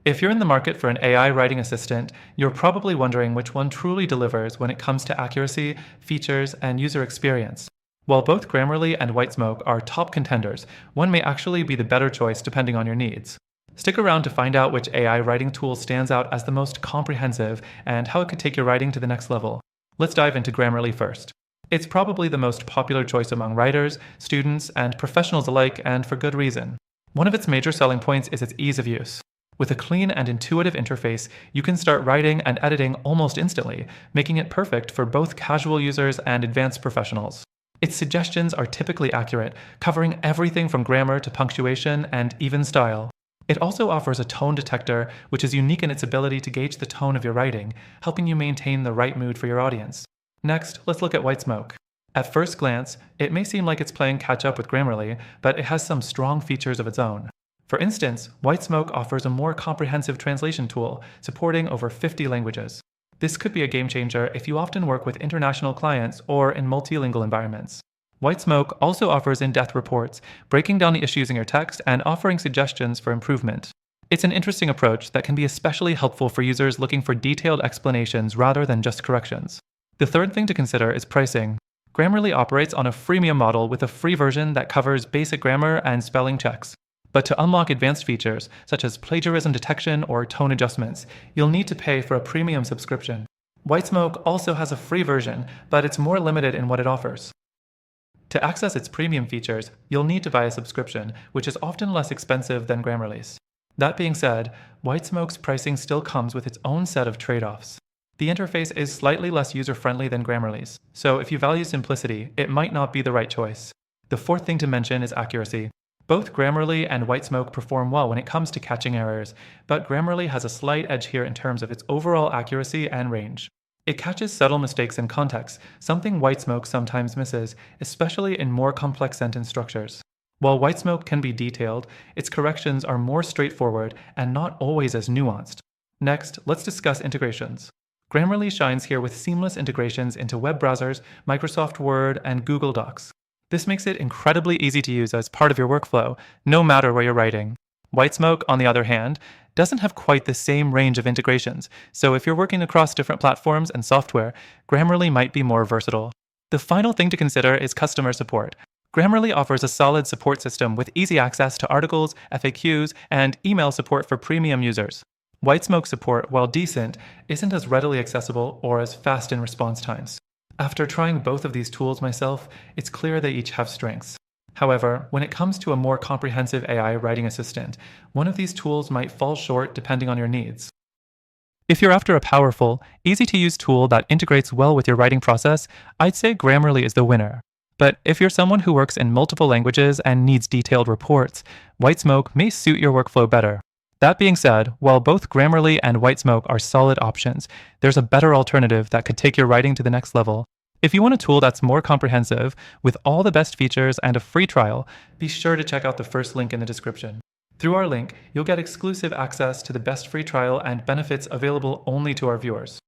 If you're in the market for an AI writing assistant, you're probably wondering which one truly delivers when it comes to accuracy, features, and user experience. While both Grammarly and WhiteSmoke are top contenders, one may actually be the better choice depending on your needs. Stick around to find out which AI writing tool stands out as the most comprehensive and how it could take your writing to the next level. Let's dive into Grammarly first. It's probably the most popular choice among writers, students, and professionals alike, and for good reason. One of its major selling points is its ease of use. With a clean and intuitive interface, you can start writing and editing almost instantly, making it perfect for both casual users and advanced professionals. Its suggestions are typically accurate, covering everything from grammar to punctuation and even style. It also offers a tone detector, which is unique in its ability to gauge the tone of your writing, helping you maintain the right mood for your audience. Next, let's look at WhiteSmoke. At first glance, it may seem like it's playing catch-up with Grammarly, but it has some strong features of its own. For instance, WhiteSmoke offers a more comprehensive translation tool, supporting over 50 languages. This could be a game changer if you often work with international clients or in multilingual environments. WhiteSmoke also offers in-depth reports, breaking down the issues in your text and offering suggestions for improvement. It's an interesting approach that can be especially helpful for users looking for detailed explanations rather than just corrections. The third thing to consider is pricing. Grammarly operates on a freemium model with a free version that covers basic grammar and spelling checks. But to unlock advanced features, such as plagiarism detection or tone adjustments, you'll need to pay for a premium subscription. WhiteSmoke also has a free version, but it's more limited in what it offers. To access its premium features, you'll need to buy a subscription, which is often less expensive than Grammarly's. That being said, WhiteSmoke's pricing still comes with its own set of trade-offs. The interface is slightly less user-friendly than Grammarly's, so if you value simplicity, it might not be the right choice. The fourth thing to mention is accuracy. Both Grammarly and WhiteSmoke perform well when it comes to catching errors, but Grammarly has a slight edge here in terms of its overall accuracy and range. It catches subtle mistakes in context, something WhiteSmoke sometimes misses, especially in more complex sentence structures. While WhiteSmoke can be detailed, its corrections are more straightforward and not always as nuanced. Next, let's discuss integrations. Grammarly shines here with seamless integrations into web browsers, Microsoft Word, and Google Docs. This makes it incredibly easy to use as part of your workflow, no matter where you're writing. WhiteSmoke, on the other hand, doesn't have quite the same range of integrations, so if you're working across different platforms and software, Grammarly might be more versatile. The final thing to consider is customer support. Grammarly offers a solid support system with easy access to articles, FAQs, and email support for premium users. WhiteSmoke support, while decent, isn't as readily accessible or as fast in response times. After trying both of these tools myself, it's clear they each have strengths. However, when it comes to a more comprehensive AI writing assistant, one of these tools might fall short depending on your needs. If you're after a powerful, easy-to-use tool that integrates well with your writing process, I'd say Grammarly is the winner. But if you're someone who works in multiple languages and needs detailed reports, WhiteSmoke may suit your workflow better. That being said, while both Grammarly and WhiteSmoke are solid options, there's a better alternative that could take your writing to the next level. If you want a tool that's more comprehensive, with all the best features and a free trial, be sure to check out the first link in the description. Through our link, you'll get exclusive access to the best free trial and benefits available only to our viewers.